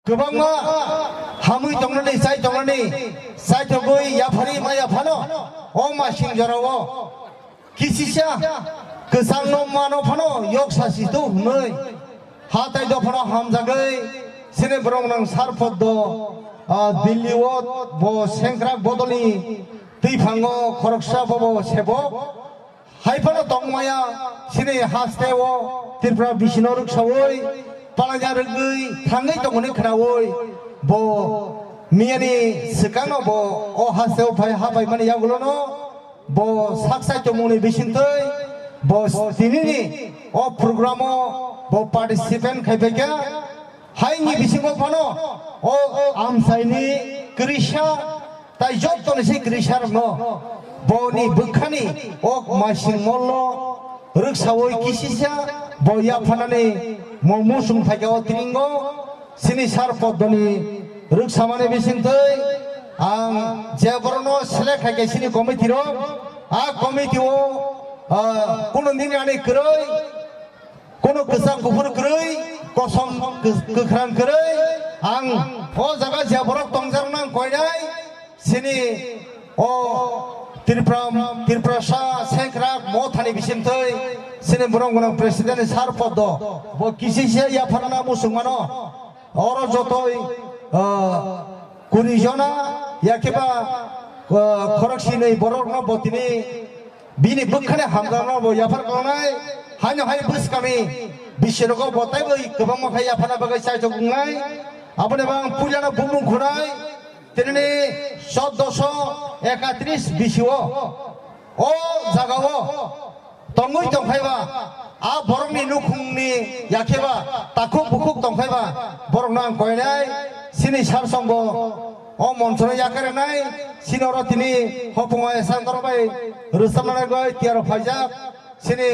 गोबांमा हामै दंनानै जाय दंनानै जाय थगै याफारि मा याफानो ओ मा सिंजराव किसिसा गोसांनो मानो फानो योग सासितो हुनै हाताय दफानो हामजागै सिने ब्रंनां सारपद दिल्लीव बो सेंग्रा बदलनि दैफाङो खरकसा बबो सेबो हायफानो दंमाया सिने हास्तेव तिरफ्रा बिसिनो रुखसावै पालाजा रगै थाङै दंगने खोनावै बो मियानि सिगाङाव बो अ हास्तेव फाय हाबाय माने यागुलनो बो साकसाय तमुनि बिसिनतै बो दिनैनि अ प्रोग्रामो बो पार्टिसिपेंट खायफैया हायनि बिसिङो फानो अ आमसायनि ग्रिसा ताय जत्तनसै ग्रिसारनो बोनि बुखानि अ मासिं मल्ल रुखसावै किसिसा बो याफानानै ममु सुंथायगाव तिनिंगो सिनि सार पद्दनि रुखसामाने बिसिंतै आं जेबरनो सेलेक्ट खायगासिनि कमिटिरो आ कमिटिओ कोनो दिनानि करै कोनो गोसां गुफुर करै कसम गोख्रां करै आं अ जागा जेबरक तंजारनां कयनाय सिनि अ तिरफ्रासा सेंग्रा मथानि बिसिमतै सिने बुरंगना प्रेसिडेंट सार पद बो किसिसे याफारना मुसुमानो और जतोय कुनिजना याकेबा खरकसिनै बरकना बतिनि बिनि बुखाने हामजाना बो याफार गनाय हानो हाय बुसकामि बिसोरखौ बतायबै गोबां माखाय याफाना बागै साइथ बुंनाय आपने बां पुजाना बुमुं खुनाय तिनि 1431 बिसिओ ओ जागाओ तंगै दंखायबा आ बरंनि नुखुंनि याखेबा ताखुक बुखुक दंखायबा बरंना कयनाय सिनि सार संबो अ मनसनो याकेरनाय सिनर तिनि हपुङा एसांदरबाय रुसामनाय गय तियार फाइजाक सिनि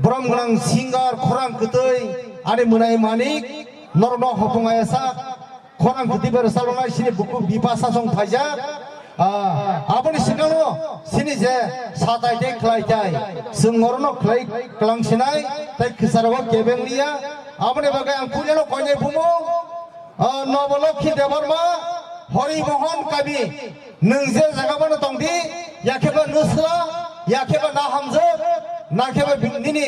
ब्रम गनां सिंगार खरां कतै आनि मुनाय मानिक नरनो हपुङा एसा खरां कतै रुसामनाय सिनि बुकु बिपासा सं फाइजाक आपनि सिगाङो सिनि जे साताय दे खलायथाय जोंरनो खलाय क्लांसिनाय ताय खिसारबो केबेंलिया आपनि बागै आं पुजानो कयनाय बुमो नबलखि देबरमा हरिमोहन कवि नोंजे जागाबानो दंदि याखेबा नुस्ला याखेबा ना हामजो नाखेबा बिंदिनि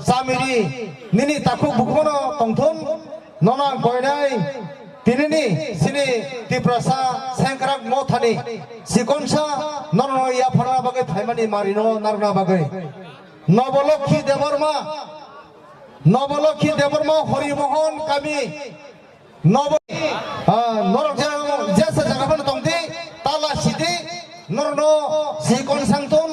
सामिरि निनि ताखु बुखनो तंथुन नना कयनाय तिनिनि सिनि तिप्रसा सेंक्राक मथानि सिकनसा नरनो याफारना बागै फाइमानि मारिनो नारना बागै नबलखि देबरमा हरिमोहन कवि नब नरक जेसे जागाफोर दंदि ताला सिदि नरनो सिकन सांथुन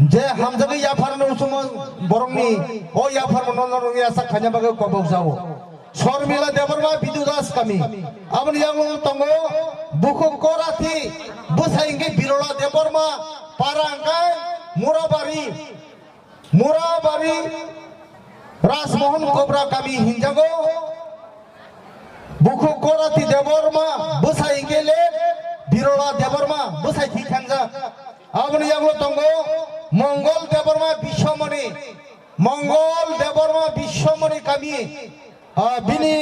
जे हामजागै याफारनो उसुमन बरंनि ओ याफारनो नरनो यासा खान्या बागै कबक जावो शर्मिला देबरमा बिदुदास कमी अब नियम तंगो बुखु कोराथी बुसाइंगे बिरोला देबरमा पारांगाय मुराबारी राजमोहन कोबरा कमी हिंजागो बुखु कोराथी देबरमा बुसाइंगे ले बिरोला देबरमा बुसाइ थी थांजा अब नियम तंगो मंगल देबरमा विश्वमणि कमी बिनि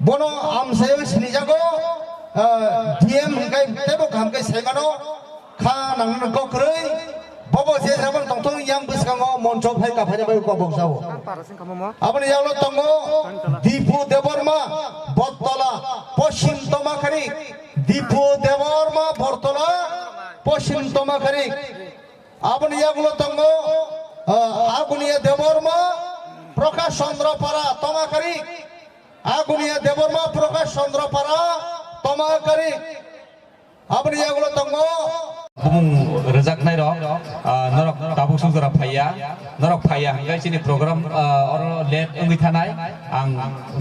बोनो आमसायाव सिनिजागो डीएम हंगाय तेबो खामगाय सायमानो खा नांनो गखरै बबो जे जाबन तंथो यां बसगाङो मनच फाय काफायबाय कबकसाव आपनि यावलो तंगो दीपु देबरमा बत्तला पश्चिम तमाखारी दीपु देबरमा बर्तला पश्चिम तमाखारी आपनि यावलो तंगो आगुनिया देबरमा प्रकाश चंद्र पारा तमाकारी आगुनिया देबरमा प्रकाश चंद्र पारा तमाकारी आपनि यागुलो तंगो बुमुं रोजाकनाय रक नरक दाबुक संजरा फाया नरक फाया हंगाय सिनि प्रोग्राम और लेट ओंगै थानाय आं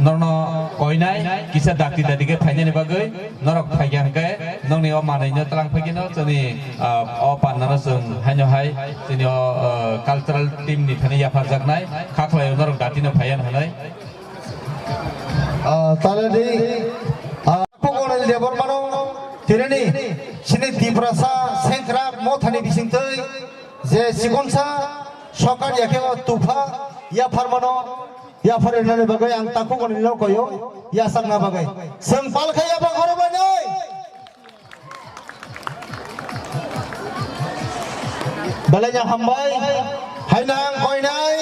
नरनो कयनाय किसा दाक्ति दादिगे फायनायनि बागै नरक फाया हंगाय नंनि अ मानैनो तलां फैगिनो जोंनि अ पाननानो जों हायनो हाय जोंनि कालचाराल टीम नि थानि याफा जागनाय खाखलायाव नरक दातिनो फायान हानाय तालेदि पगोनल देबरमानो तिरेनि सिनि तिप्रसा सेंक्रा मथानि बिसिंतै जे सिगनसा सकान याखे तुफा या फारमानो ya foreigner bagai ang takut kon lo koyo ya sangna bagai sengpal khaya ba khoro banai balanya hambai hainang koinai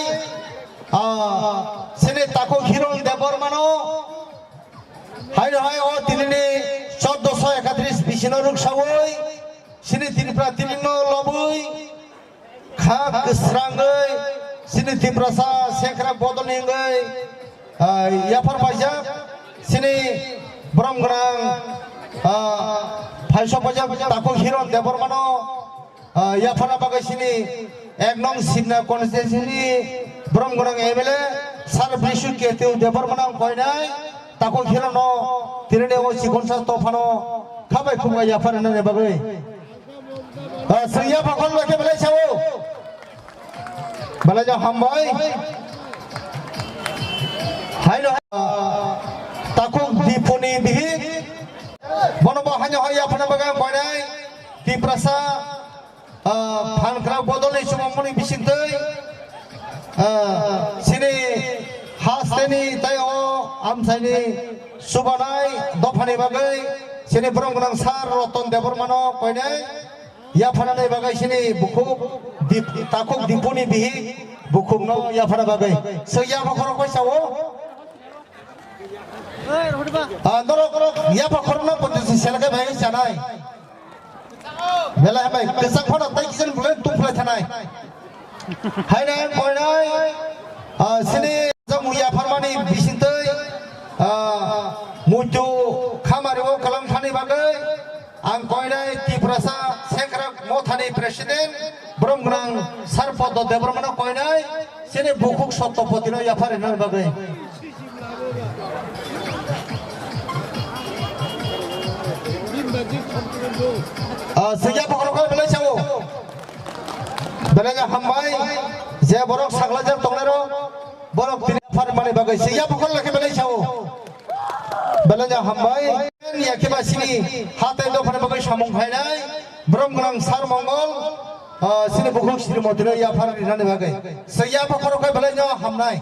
sini takut hiron debor mano hai o tinini 1431 bisinaruk sawoi sini tinipra tinino lobui khak srangai sini timprasa sekra bodolingai ya pajak sini bromgrang phaisa pajak takut hiron debor mano ya bagai sini eknong simna konstitusi bromgrang MLA sar bisu ketiu debor mano koinai takut hirono tirene o sikonsa tofano khabai khunga ya farana ne bagai sriya bakol lake belai sawo balaja hambai haino takut dipuni bihi bonobo hanya hoya phana bagai koinai di prasa phan kra bodole sumamuni bisintei sini hasteni tayo amsaini subanai dofani bagai sini bromgrang sar roton debor mano koinai ya phanai bagai sini buku takuk dipuni bihi buku no ya phana bagai seya bakhoro koi sawo andoro ya bakhoro no posisi selage bagai sanai bela bagai kesak phana tai kisen bulen tupla thanai haina koinai sini jamuya farmani bisintei muju khamariwo kalam thani bagai ang koinai tiprasa sekrak mothani presiden bromgrang sarpodo debromano koinai sini bukuk sotopotino yapare nan bagai sejak pokok belai sawo belanya hambai je borok saglajar tongnero borok tini farmani bagai sejak pokok laki belai sawo belanya hambai ya kiba sini hatai do phane bagai samung phainai bromgrang sar mongol sini bukuk sini motino ya phar rinane bagai seya pokoro kai belanya hamnai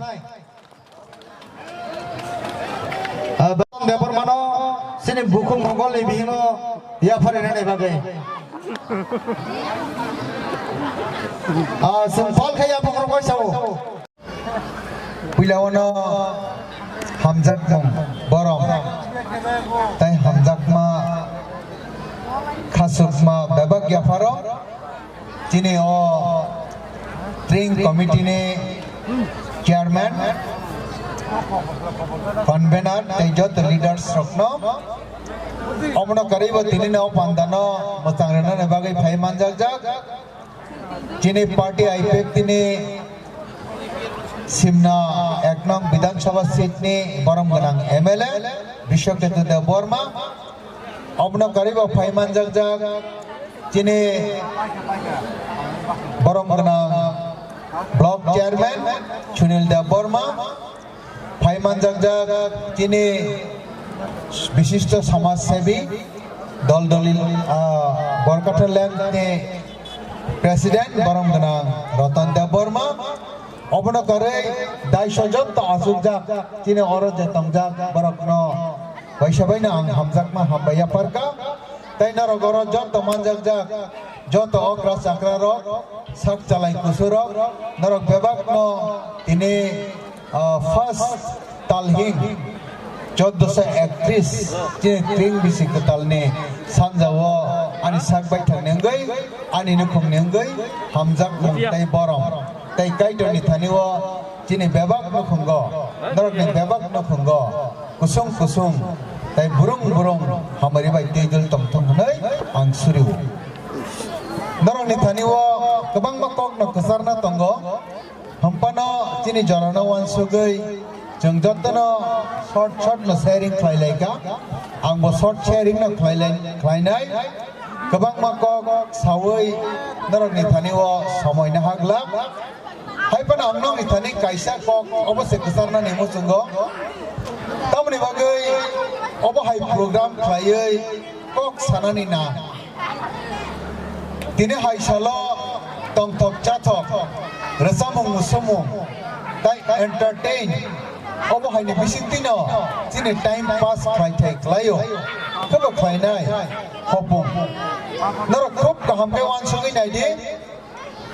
beton depor mano sini bukuk mongol ni bihino ya phar rinane bagai sempol kai ya pokoro kai sawo Pilawana hamzat mong borong tai hamzat ma khasuk ma babak ya faro chini o training committee ne chairman convener tai jot leaders rokno omno karibo tini no pandano mostangrena ne bagai phai manjak jak chini party IPF tini Simna Eknong Bidang Sabha Seat ni Borong Ganang MLA Bishop Ketu Dev Borma Obno Karibo Paiman Jagjag Chini Borong Ganang Block Chairman Chunil Dev Borma Paiman Jagjag Chini Bishishto Samaj Sebi Dol Dolil Borkata Land ni President Borong Ganang Rotan Dev Borma Obno kare dai sojon to asujak chine oro jetam jak barakno baisabai na hamjak ma hambaya parka tai na rogoro jot to manjak jak jot okra sakra ro sak chalai kusuro narok bebak no ini first talhing 1431 chine tring bisik talne sanjawo ani sak bai thanengai ani nukhum nengai hamjak mong tai borong tai kai doni thaniwo chini bebak no khungo norok ni bebak no khungo kusung kusung tai burung burung hamari bai tejul tomthong hanai ang suriu norok ni thaniwo kabang makok no kasarna tongo hampano chini jarana wan sugai jongjotno short no sharing khlailai ka ang bo short sharing no khlainai kabang makok sawai norok ni thaniwo samoy na hagla hai pan amnong ithani kaisa kok obo se kusarna nemo sungo tamni bagai obo hai program khlaiei kok sanani na tine hai salo tongthok chathok rasamung musumung tai entertain अबहायनि बिसिंतिनो Jini time pass खालायथाय खालायो खोबो खालायनाय हपुं नरक खोब गाहाम बे वानसुगै नायदि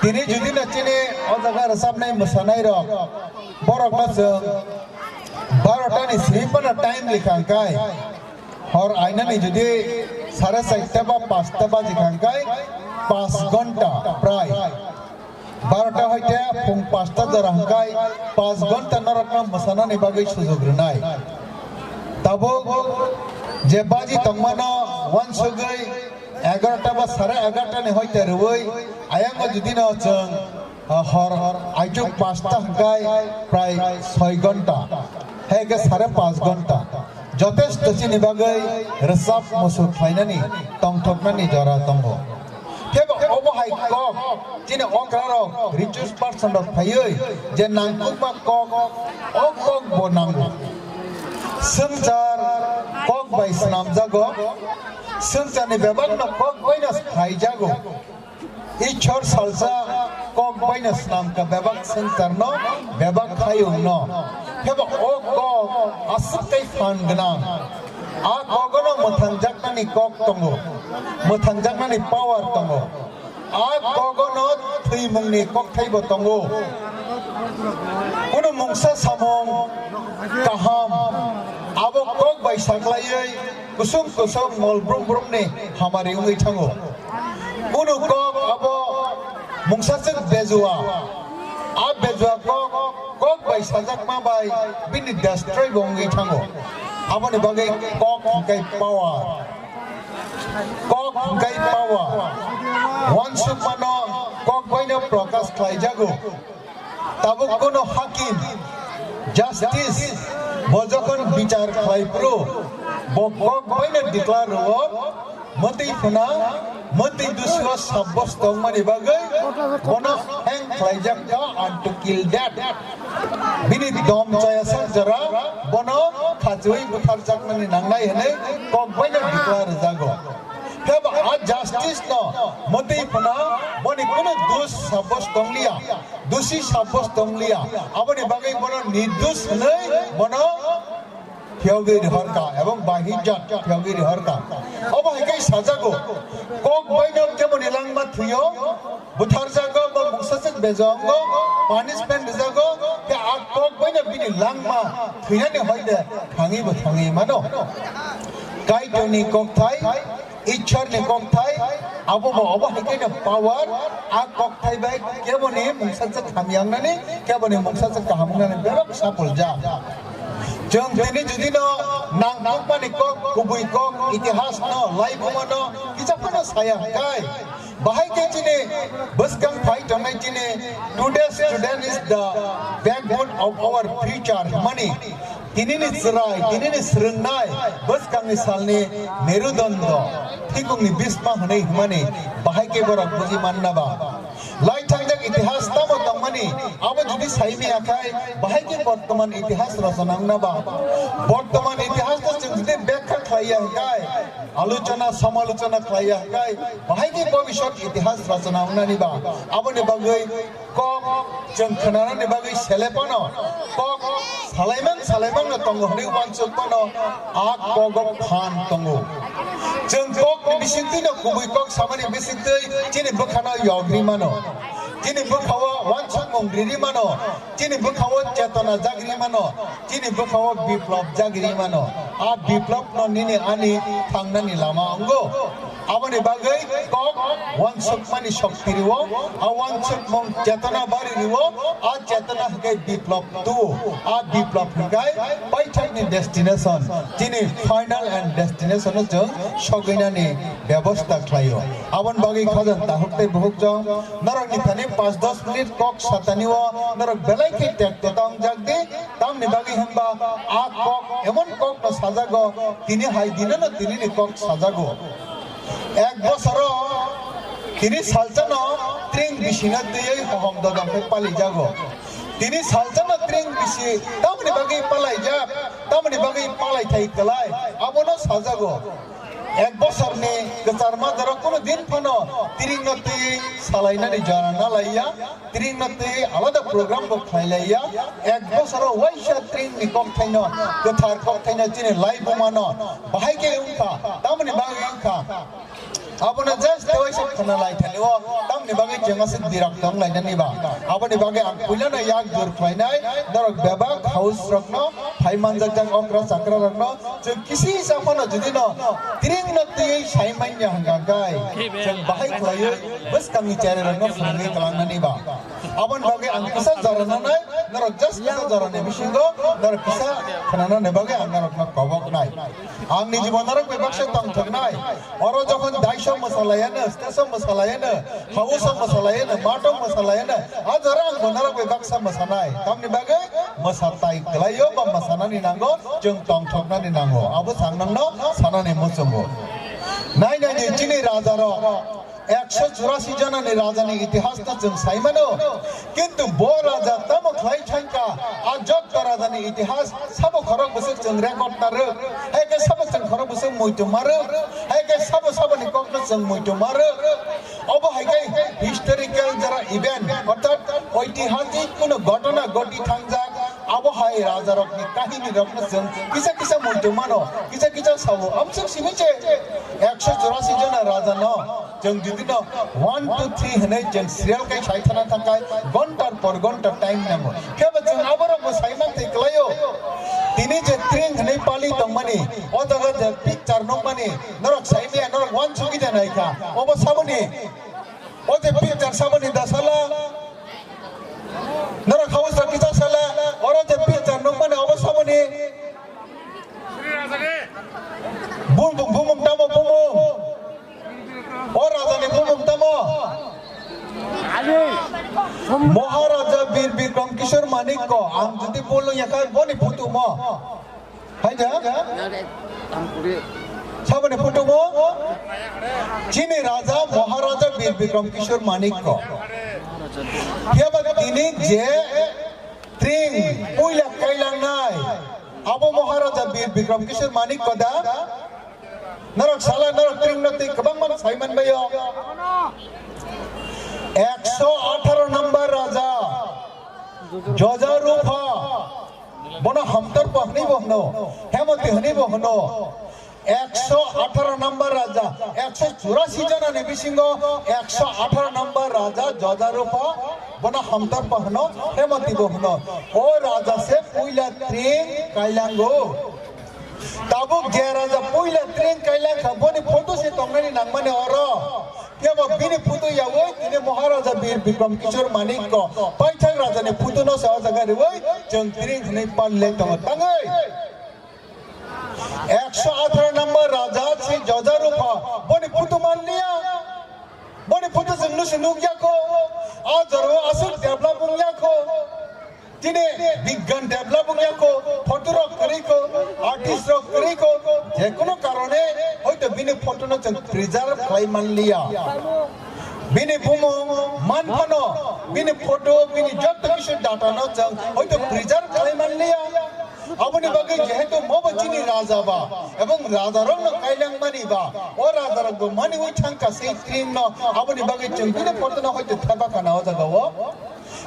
दिनै जुदि नचिने अजागा रोजाबनाय मोसानाय रक बरकना जों 12टानि स्लिपना टाइम लिखांखाय हर आइनानि जुदि 4:30 बा 5टा बाजिखांखाय 5 घन्टा प्राय 12टा हयते फुं 5टा जारांखाय 5 घन्टा नरकना मोसानानै बागै सुजुग्रोनाय ताबो जे बाजी तंमानो वानसुगै 11टा बा 11:30 हयते रुवै आयांगो जुदि न जों हर आइटुक 5टा हंखाय प्राय 6 घन्टा हेगे 5.5 घन्टा যথেষ্ট চিনি বাগৈ রসাব মসু খাইনানি টংঠকনানি জরা দঙ্গ কেব অবহাই কক চিনি অক্রারক রিচুয়াস পারসন রক ফাইयै যে নাংকুকবা কক অকক বনাঙ্গু संसार কক बाय स्नाम जागो संसारनि बेबागन কক बायनास खाइजागो इच्छर सालसा কক बायनास नाम का बेबाग संसार न बेबाग खायो न केब ओ কক आसकै फान गना आ कगनो मोथांजाकनानि কক दंगो मोथांजाकनानि पावार दंगो आ कगनो थैमुंनि কক थाइबो दंगो कुनु मुंसा सामं kaham abo kok bai saklayai kusum kusum mol brum brum ne hamari ungai thango kuno kok abo mungsasek bezua a bezua kok bai sajak ma bai bini destroy bongai thango abo ni bagai kok kai power one supano kok bai na prakash khlai jago tabo kono hakim justice bojokon bicar khlaipro bokok baina declare ho mati phuna mati duswa sabbos tongmani bagai kono hang khlaijak ka and to kill that bini dom chaya sarjara bono khajoi buthar jakmani nangnai hene kok baina declare jago keba a justice no mati phuna boni kono dus sabbos tonglia doshi sabbos tonglia aboni bagai bono nirdosh nei bono ফেওগির হরকা এবং বাহিজাত ফেওগির হরকা অবহাইকাই সাজাগো cock বাইনম কেমন ইলাংমা থুইও বুথার জাগো বা মুসাসেক বেজঙ্গো punishment জাগো কে আ cock বাইন বিনি লাংমা থুইনানি হইদে থাঙিবো থাঙি মানো কাইটনি cock থাই ইচ্ছারনি cock থাই আবো অবহাইকাইনা পাওয়ার আ cock Thai by কেবনি মুসাসেক খামিয়াংনানি কেবনি মুসাসেক কাহামনানি বেরক supple যা जों दिनै जुदि न नांगौमानि कक गुबै कक इतिहास न लाइफमन किजाफोरनो सायाखाय बाहाय के दिनै बसगां फाइ थांनाय दिनै today student is the backbone of our future माने दिनैनि जिराय दिनैनि स्रोंनाय बसगांनि सालनि मेरुदण्ड थिगुंनि बिस्मा होनाय माने बाहाय के बरक बुजि माननाबा लाई थांजाक इतिहास तामो तंमानि आबो जुदि साइमि आखाय बाहाय के वर्तमान इतिहास रचनांगनाबा वर्तमान इतिहास जों जुदि व्याख्या खालायखाय आलोचना समालोचना खालायखाय बाहाय के भविष्यत इतिहास रचनांगनानिबा आबोनि बागै कक जों खोनानानि बागै सेलेपानो कक सालायमान तंगो हनै वानसुकपानो आ कगक फान तंगो जों कक बिसिंतिनो गुबै कक सामानि बिसिंतै जिनि बोखाना यग्रिमानो जिनि बोखावा वानसुक मंग्रिरिमानो जिनि बोखावा चेतना जाग्रिमानो जिनि बोखावा बिप्लब जाग्रिमानो आ बिप्लब न निनि आनि थांनानि लामा अंगो आबोनि बागै कक वानसुक मानि शक्तिरिवो आ वानसुक मं चेतना बारिरिवो आ चेतना हकै बिप्लब तु आ बिप्लब हकै पैथाकनि डेस्टिनेशन जिनि फाइनल एंड डेस्टिनेशन जों सगैनानि व्यवस्था खालायो आबोन बागै खाजन ताहुकते बहुक जों नरकनि थानि 5-10 मिनिट कक सातानिवो नरक बेलायके टेकते तां जागदे तांनि बागै हंबा आ कक एमन कक न साजागो तिनि हाय दिनो न तिनि कक साजागो एक बছর তিনি সালচান ত্রিং বিশিনা তৈ হম দদমে পালি যাগো তিনি সালচান ত্রিং বিশি তামনি বাগै পালাই যা তামনি বাগै পালাই থাই কলাই আবনো সাজাগো এক বছর নে গচার মাদার কোনো দিন ফনো তিরিং নতি সালাইনানি জানা লাইয়া তিরিং নতি আলাদা প্রোগ্রাম বো খাইলাইয়া এক বছর ওয়াইশা তিরিং নি কম থাইনো গথার কম থাইনো চিনে লাইভ মানো বাহাইকে উনকা তামনি বাগে উনকা abone just toy shop khana lai thani o tam ni bage jenga se dirak tong lai nani ba abone bage ang puila na yak dur khainai dorok beba house rakno phai manjak jang okra sakra rakno je kisi samana jodi no tiring na ti sai manya hanga gai jeng bahai khlayo bas kami chare rakno phungi kalang nani ba abon bage ang kisa jarana nai dorok just kisa jarane bishingo dorok kisa khana ne bage ang rakno kobok nai ang ni jibon dorok bebak se tong thok nai oro jokhon dai masalahnya, station masalahnya, house masalahnya, mato masalahnya. Ajar ang benar aku baksa masanai. Tam ni bagai masatai. Kelayo bam masana ni nango, jeng tong thokna ni nango. Abu sang nangno, sana ni musumo. Nai nai je cini raja ro. 184 जना ने राजा ने इतिहास ता जंग साइमनो किंतु बो राजा तम खलाई छंका आजक ता राजा ने इतिहास सब खरक बसे जंग रेकॉर्ड तार है के सब जंग खरक बसे मोइतो मार है के सब नि कम जंग मोइतो मार अब है के हिस्टोरिकल जरा इवेंट अर्थात ऐतिहासिक कोनो घटना घटी थांजा अब है राजा रकनी काहिनी रकन जंग किसा किसा मोइतो मानो किसा सब हमसे सिमिचे 184 जना राजा न जंग दिनो 1 2 3 हने जंग सिरियल के साइथना थाकाय घंटार पर घंटा टाइम नमो के बजन आबरो म साइमान ते क्लायो तिनी जे ट्रेन हने पाली तमनी ओ जगह जे पिक्चर न मनी नरक साइमिया नरक वन सुगिदा नाइ का ओबो साबनी ओ जे पिक्चर साबनी दसला नरक हाउस किसा सला और जे पिक्चर न मनी ओबो साबनी बुम बुम बुम तमो बुम और राजा ने बुम तमो महाराजा वीर विक्रम किशोर मानिक को आम जति बोलो यका बनि फुटु म हैजा सबने फुटु म चिने राजा महाराजा वीर विक्रम किशोर मानिक को केबा तिनी जे ट्रेन पुइला कैलांग नाय आबो महाराजा वीर विक्रम किशोर मानिक को दा नरक साला नरक ट्रेन नते कबांग मन साइमन बयो 118 नंबर राजा जजा रूपा बना हमतर पहनी बहनो हेमती हनी बहनो 118 नंबर राजा 184 जना ने बिसिंगो 118 नंबर राजा जजा रूपा बना हमतर पहनो हेमती बहनो ओ राजा से पुइला ट्रेन काइलांगो ताबुक जे राजा पुइला ट्रेन काइलांग बनी फोटो से तंगनी नांगमाने औरो केबो बिनि फुटो यावो तिने महाराजा वीर विक्रम किशोर मानिक को पैथां राजा ने फुटो न सा जगा रे वई जों त्रिंग ने पाले तंग तंगै 118 नंबर राजा से जजा रूपा बनि फुटो मान लिया बनि फुटो जंग से नुगिया को आ जरो असुर डेवलप या को तिने विज्ञान डेवलप या को फोटो रक करी को आर्टिस्ट रक करी को जे कोनो कारणे হয়তো বিনে ফটো ন প্রিজার্ভ খাই মান লিয়া বিনে বুমো মান ফানো বিনে ফটো বিনে যত কিছু ডাটা ন হয়তো প্রিজার্ভ খাই মান লিয়া আপনি বাগে যেহেতু মবচিনি রাজা বা এবং রাজার ন কাইলাং মানি বা ও রাজার গো মানি ওই থাঙ্কা সেই ট্রেন ন আপনি বাগে বিনে ফটো ন হয়তো থাবা কানা ও জায়গা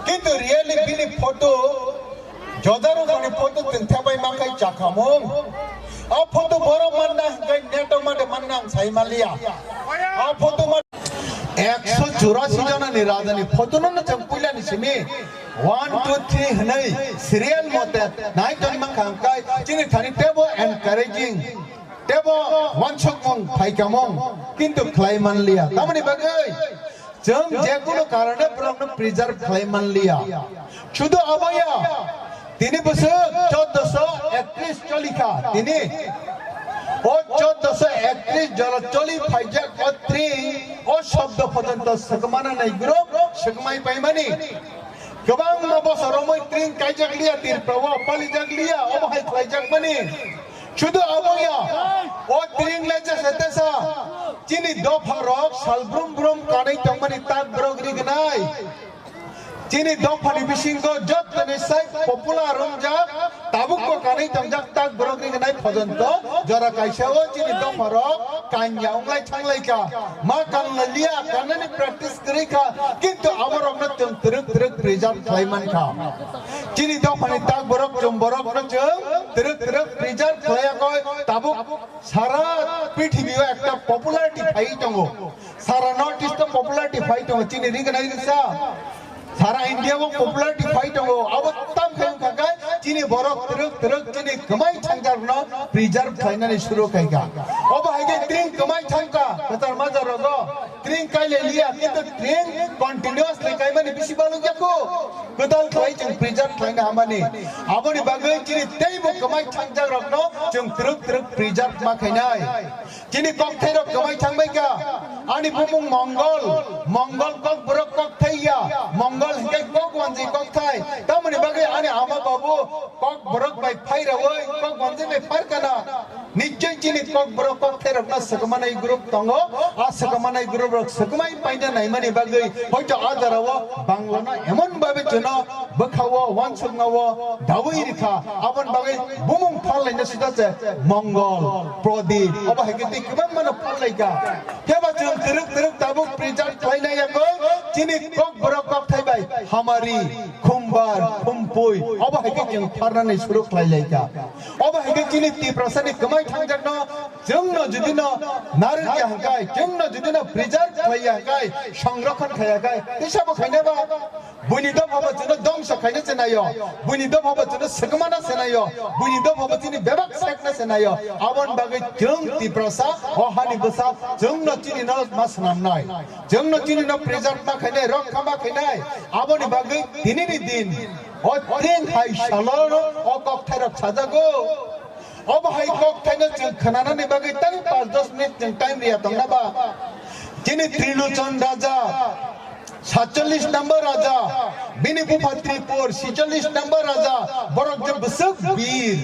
কিন্তু রিয়েলি বিনে ফটো জদারো মানে ফটো তেন থাবাই মাখাই চাখামো आ फोटो बरो मन्ना गई नेटो माटे मन्ना साइ मालिया आ फोटो मा 184 जना नि राजा नि फोटो न चंपुला नि सिमी 1 2 3 हनै सीरियल मोते नाइ तनि मा खांकाय चिनि थानि टेबो एनकरेजिंग टेबो वानछकमं फाइकामं किन्तु ख्लाइ मानलिया तामनि बगै जों जेकुनो कारणे प्रमन प्रिजार्व ख्लाइ मानलिया शुद्ध अबया তিনি বছর 1431 চলিকা তিনি ও 1431 জল চলি ফাইজা কত্রি ও শব্দ পর্যন্ত সকমানা নাই গ্রুপ সকমাই পাইমানি গোবাং বছর মই ট্রেন কাইজাক লিয়া তীর প্রভা পালি জাক লিয়া ও ভাই ফাইজাক মানি শুধু আবয়া ও ট্রেন লেজা সেতেসা চিনি দফা রক সালব্রুম ব্রুম কানাই তমানি তাক ব্রগরি গনাই chini dong phani bisingo jot tani sai popular rumjak tabuk ko kanai tangjak tak borok ni kanai phajanto jora kaisao chini dong marok kanya unglai changlai ka ma kan lia kanani practice kari ka kintu amarok na teruk result klaiman ka chini dong phani tak borok jom borok na jeng teruk result klaya ko tabuk sara pithibio ekta popularity phai tongo sara north east popularity phai tongo chini ring kanai sa सारा India वो popularity fight हो अब तब कहीं का चीनी बरफ तरक चीनी कमाई छंगर न प्रिजर्व खाना ने शुरू करेगा अब है के ट्रेन कमाई छंगा कतर मजा रोगो ट्रेन का ले लिया किंतु ट्रेन कंटिन्यूअस ले कहीं मैंने बिसी बालू क्या को कदल खाई चंग प्रिजर्व खाना हमारे अब ने बागे चीनी तेई वो कमाई छंगर रखनो चंग तरक प्रिजर्व मा खाना है चीनी कॉकटेल कमाई छंग में क्या आनी बुमुंग मंगल कॉक बरफ कॉक थैया मंगल hingga kok wanji kok thai tamani bagai ani ama babu kok borok bai phai rawoi kok wanji bai phar kana nichoi chini kok borok kok thai rakna sakmanai group tongo a sakmanai group rok sakmai paina nai mani bagai hoito adarawo banglana emon babe jono bakhawo wansugnawo dawai rikha abon bagai bumung phallaina sidache mongol prodip oba hegeti kibam mano phallaika keba jung teruk tabuk preserve thaina yako chini kok borok kok thai bai हमारी खुम्बार खुम्पुई अब है कि जों फारनानै सुरु खालायलायगा अब है कि जिनि तिप्रसानि कमाय थांजानो जोंनो जुदिनो नारकिया हंगाय जोंनो जुदिनो प्रिजार्भ खालायगाय संरक्षण खालायगाय हिसाब खायनाबा बुनिदो भाबा जोंनो दंस खायनो सेनायो बुनिदो भाबा जोंनो सगमाना सेनायो बुनिदो भाबा जोंनि बेबाक सेकना सेनायो आबन बागै जों तिप्रसा अहानि बसा जोंनो जिनिनो मासनामनाय जोंनो जिनिनो प्रिजार्भ मा खायनाय रक्षा मा खायनाय आबोनि बागै दिनैनि दिन ओ ट्रेन हाय सालनो ओ ककथायरक साजागो अब हाय ककथायनो जों खोनानानै बागै तां 5-10 मिनिट जों टाइम रिया दंनाबा दिनै त्रिलोचन राजा 47 नंबर राजा बिनि बुफा त्रिपुर 46 नंबर राजा बरक जों बसक वीर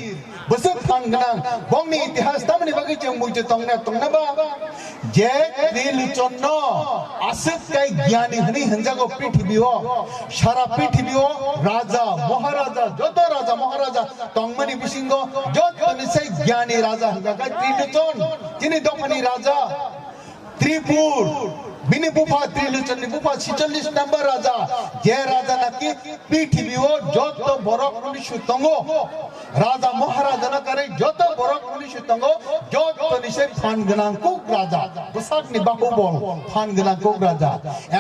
बसक फांगनां बंगनि इतिहास तामनि बागै जों मुइते तंनाबा जे त्रिलोचन न आसक काय ज्ञानी हनि हंजागो पृथ्वीओ सारा पृथ्वीओ राजा महाराजा तंगमनि बिसिंगो जतनि सै ज्ञानी राजा हंजागा त्रिलोचन तिनि दफानि राजा त्रिपुर बिनि बुफा त्रिलोचन नि बुफा 46 नंबर राजा जे राजा नाकि पृथ्वीओ जत बरक मनुष्य तंगो राजा महाराजा न करे जत बरक मनुष्य तंगो जत निसे फानगनां कुक राजा बसाकनि बाहुबल फानगनां कुक राजा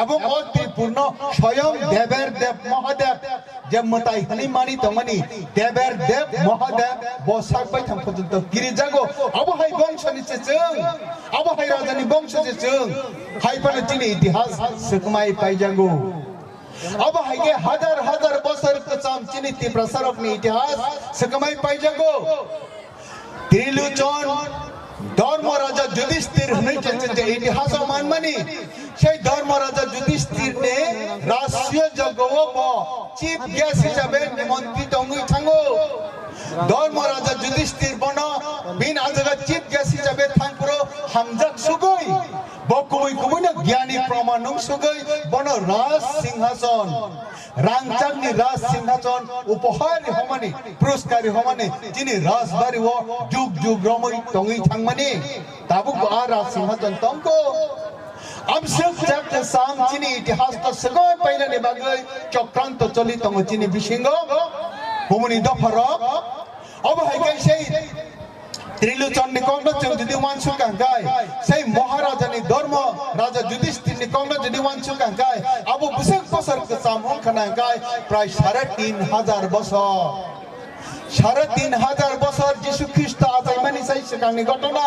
एवं ओ त्रिपुर्ण स्वयं देवेर देव महादेव जे मताय हनि मानि तमनि देवेर देव महादेव बसाक बाय थां पर्यन्त गिरिजागो अब हाय वंशनि जों अब हाय राजानि वंश जों हाय तिनी इतिहास सकमाय पाइजागो अब हाइगे हजार बसर कचाम चिनी ती प्रसारकनि इतिहास सकमाय पाइजागो त्रिलोचन धर्म राजा युधिष्ठिर हनै जे इतिहास मानमानि সেই ধর্ম রাজা যুধিষ্ঠির নে রাষ্ট্রীয় জগও ব চিফ গেস্ট হিসাবে নিমন্ত্রিত হই থাঙ্গো ধর্ম রাজা যুধিষ্ঠির বন বিন আজগা চিফ গেস্ট হিসাবে থাঙ্গpro হামজাক সুগই বকুই না জ্ঞানী প্রমাণং সুগই বন রাজ সিংহাসন রাংচাংনি রাজ সিংহাসন উপহার হমানি পুরস্কার হমানি যিনি রাজবাড়ি ও যুগ রমই তংই থাংমানি তাবুক আ রাজ সিংহাসন তংকো अब सब जग साम चिनी इतिहास तो सगोय पैलानि बागै चक्रांत चलि तंग चिनी बिसिंगो बुमुनि दफरक अब हायकै sei त्रिलोचन नि कौन जों जुदि वानसु कांगाय sei महाराजानि धर्म राजा युधिष्ठिर नि कौन जुदि वानसु कांगाय अब बुसक बसर के सामों खनांगाय प्राय 3500 बছর 3500 বছর যিশু খ্রিস্ট আজাইমানি সাই সেকাংনি ঘটনা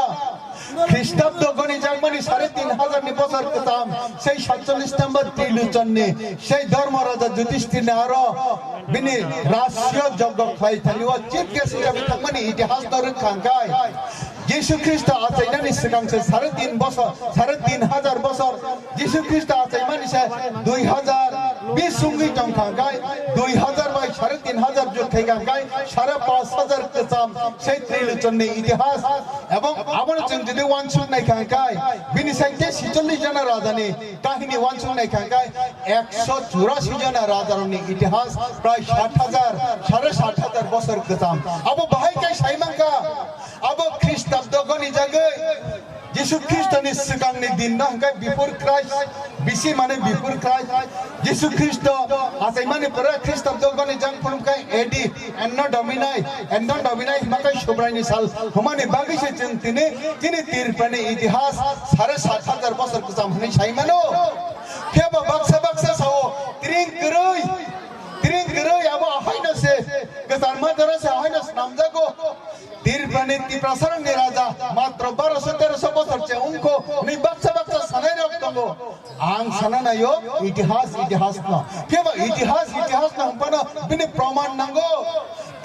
খ্রিস্টাব্দ গনি জার্মানি 3500 নি বছর কতাম সেই 47 নম্বর त्रिलोचन ने সেই ধর্মরাজা যুধিষ্ঠির ने আরো বিনি রাষ্ট্রীয় যজ্ঞ খাই থালিও চিফ গেস্ট হিসাবে থাকমানি ইতিহাস ধরে খাঙ্গায় যিশু খ্রিস্ট আচাইনানি সিগাংসে 3,500 বছর যিশু খ্রিস্ট আচাইমানিসে 2020 সুঙ্গি টংখাঙ্গাই 2000 বাই 3,500 যুগ থাইগাঙ্গাই 5,500 কেসাম সেই ত্রিলোচননি ইতিহাস এবং আমরা जों যদি ওয়ানসুক নাইখাঙ্গাই বিনি সাইতে 46 জন রাজানি কাহিনী ওয়ানসুক নাইখাঙ্গাই 184 জন রাজারনি ইতিহাস প্রায় 60,000 60,000 বছর কেসাম আবো বাহাইকাই সাইমাঙ্কা আবো খ্রিস্টাব্দগনি জায়গায় যিশু খ্রিস্টনি সিগাংনি দিন না হাঙ্গাই বিফোর ক্রাইস্ট বিসি মানে বিফোর ক্রাইস্ট যিশু খ্রিস্ট আসাই মানে পরে খ্রিস্টাব্দগনি জাং ফরমকাই এডি এন্ড ডমিনাই হিমাকাই সুব্রাইনি সাল হমানি বাগিসে जों তিনি তিরপানি ইতিহাস 7,500 বছর কসাম হনি সাইমানো কেবা বাক্সা সাও ত্রিং গরই আবো হাইনসে গসার মাদরাসে হাইনস নামজাগো তিরপানি তিপ্রাসারংনি রাজা মাত্র 1200-1300 বছরছে উনকো নি বাক্সা সানাই রক্তঙ্গো আং সানানায়ো ইতিহাস না কেবা ইতিহাস না হম্পানো বিনি প্রমাণ নাঙ্গো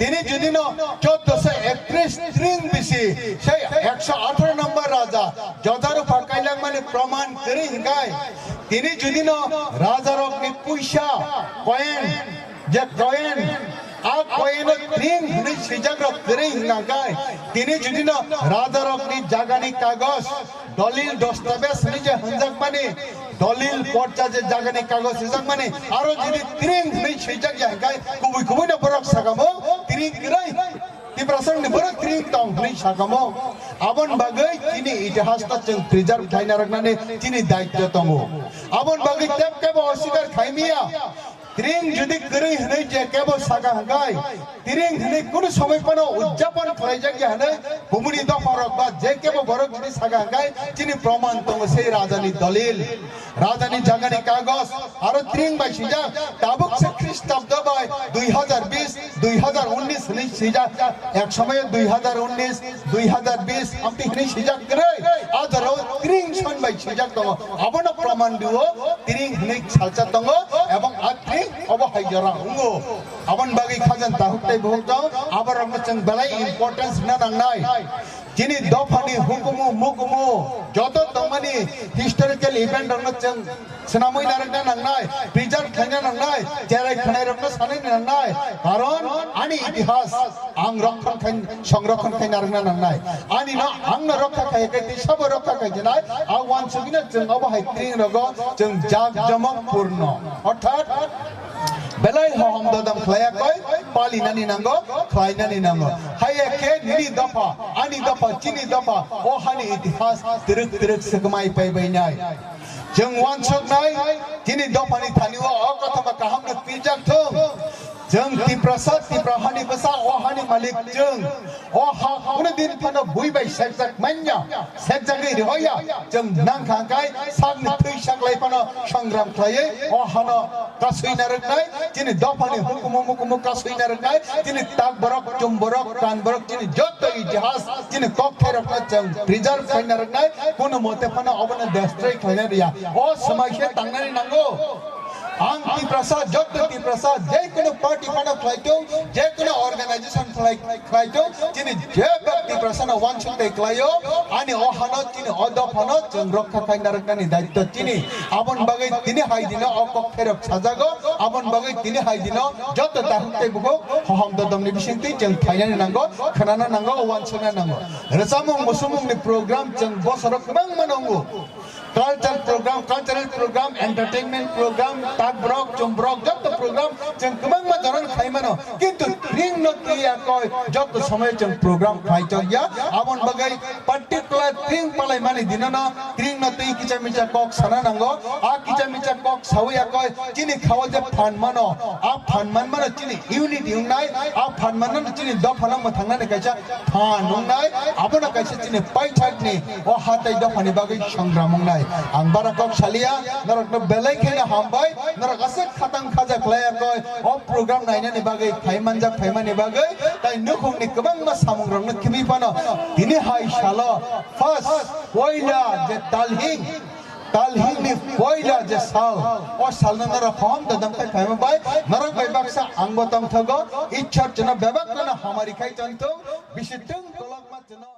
তিনি যদি 1431 ত্রিং বিসি সেই 118 নম্বর রাজা যদারু ফাকাইলাং মানে প্রমাণ করে হিঙ্গাই তিনি যদি রাজার অগ্নি পয়সা কয়েন যে কয়েন आ कोइन ত্রিং হনি সিজাগ্র করে হিঙ্গাই তিনি যদি রাজার অগ্নি জাগানি কাগজ দলিল দস্তাবেজ নিজে হঞ্জাক মানে দলিল পর্চা যে জাগানি কাগজ হিজাক মানে আরো যদি ত্রিং হনি সিজাগ হিঙ্গাই কুবুই না বরক সাগামো ত্রিং গরাই তিপ্রাসং নি বরক ত্রিং তং হনি সাগামো আবন বাগৈ তিনি ইতিহাসটা जों প্রিজার্ভ খাইনা রাখনানে তিনি দায়িত্ব তঙ্গো আবন বাগৈ তেব কেব অস্বীকার খাইমিয়া ত্রিং যদি গরই হনে যে কেব সাগা হাঙ্গাই ত্রিং হনে কোন সময় কোন উদযাপন করাই জায়গা হনে কুমুনি দফারক বা যে কেব বরক যদি সাগা হাঙ্গাই তিনি প্রমাণ তঙ্গ সেই রাজানি দলিল রাজানি জাগানি কাগজ আর ত্রিং বাই সিজা তাবুক সে খ্রিস্টাব্দ বাই 2019 হনে সিজা এক সময় 2019 আমতি হনে সিজা করে আদার ত্রিং সন বাই সিজা তঙ্গ আবন প্রমাণ দিও ত্রিং হনে সালচা তঙ্গ এবং আত্রি অবহাই জরা হুঙ্গো আবন বাগি খাজান তাহুকতাই বহুতাও আবার আমরা जों বেলাই ইম্পর্টেন্স না নাংনাই যিনি দফানি হুকুমু মুকুমু যত তমানি হিস্টোরিক্যাল ইভেন্ট আমরা जों সনামই নারনা নাংনাই প্রিজার্ভ খাইনা নাংনাই চেরাই খানাই রকম সানাই নাংনাই কারণ আনি ইতিহাস আং রক্ষণ খাই সংরক্ষণ খাই নারনা নাংনাই আনি না আং রক্ষা খাই কাই সব রক্ষা খাই জানাই আ ওয়ান সুগিনা जों অবহাই ত্রিং রগো जों জাকজমক পূর্ণ অর্থাৎ বেলাই হম দদম খলায়া কই পালিনানি নাঙ্গো খলাইনানি নাঙ্গো হাইকে নিনি দফা আনি দফা চিনি দফা ও হানি ইতিহাস তিরক সকমাই পাইবাইনাই जों वानसकनाय दिनै दफानि थानिवा अ कथामा काहामनो पिजाक थों जों तिप्राहानि बसा अ हानि मालिक जों अ हा कुन दिन फानो बुइबाय सेकजाक मान्या सेकजागै रहोया जों नांखांगाय सागनि थैसागलाय फानो संग्राम खायै अ हानो कासैना रखनाय दिनै दफानि हुकुम कासैना रखनाय दिनै ताक बरक चुम बरक कान बरक दिनै जत इतिहास दिनै कक्थे रखना जों प्रिजार्भ खायना रखनाय कुन मते फानो अबनो देस्ट्रय खायना रिया अ समायखे तांनानै नांगौ आं तिप्रासाद जत तिप्रासाद जे कोनो पार्टी फानो फ्लाइटो जे कोनो अर्गानाइजेशन फ्लाइटो दिनै जे व्यक्ति प्रसन्न वानसुक देखलायो आनि अ हानो दिनै अ दफानो जों रक्षा खायना रखनानि दायित्व दिनै आबन बागै दिनै हाइदिनो अ कक्थेरक साजागो आबन बागै दिनै हाइदिनो जत ताहुकै बुगो हहम ददमनि बिसिंति जों थायनानै नांगौ खोनानो नांगौ वानसुना नांगौ रसामुं मुसुमुंनि प्रग्राम जों बोसोराव गोबां मानांगौ cultural program entertainment program tak brok chum brok jot program जों गोबां मानसिफोरा खायमानो किन्तु रिंग नतिया कय जत समय जों program खायचया आबन बगै पार्टिकुलार रिंग पालाय माने दिनना रिंग नति किचा मिचा कक साना नांगो आ किचा मिचा कक सावया कय जिनि खावा जे फान मानो आ फान मान मानो जिनि इउनिट इउनाय आ फान मानो जिनि दफाना म थांनानै कायसा फान नंनाय आबन कायसा जिनि पाइथाकनि अ हाताय दफानि बागै संग्रामंनाय आं बारा कक सालिया नरक बेलाय खेना हामबाय नरक असे खातां खाजा खलाया कय अ program नायनानि बागै फाइमानि बागै ताइ नखंनि गोबां मा सामुंग्रंनो किमिपानो दिनै हाय सालो फार्स्ट पयला जे तालहिंनि पयला जे साल अ सालना नरक हम ददम खाय फाइमाबाय नरक बाय बाक्सा आंबो तंथगो इच्छा जना बेबाकना हामारि खाय तंथो बिसितों तलक मा जना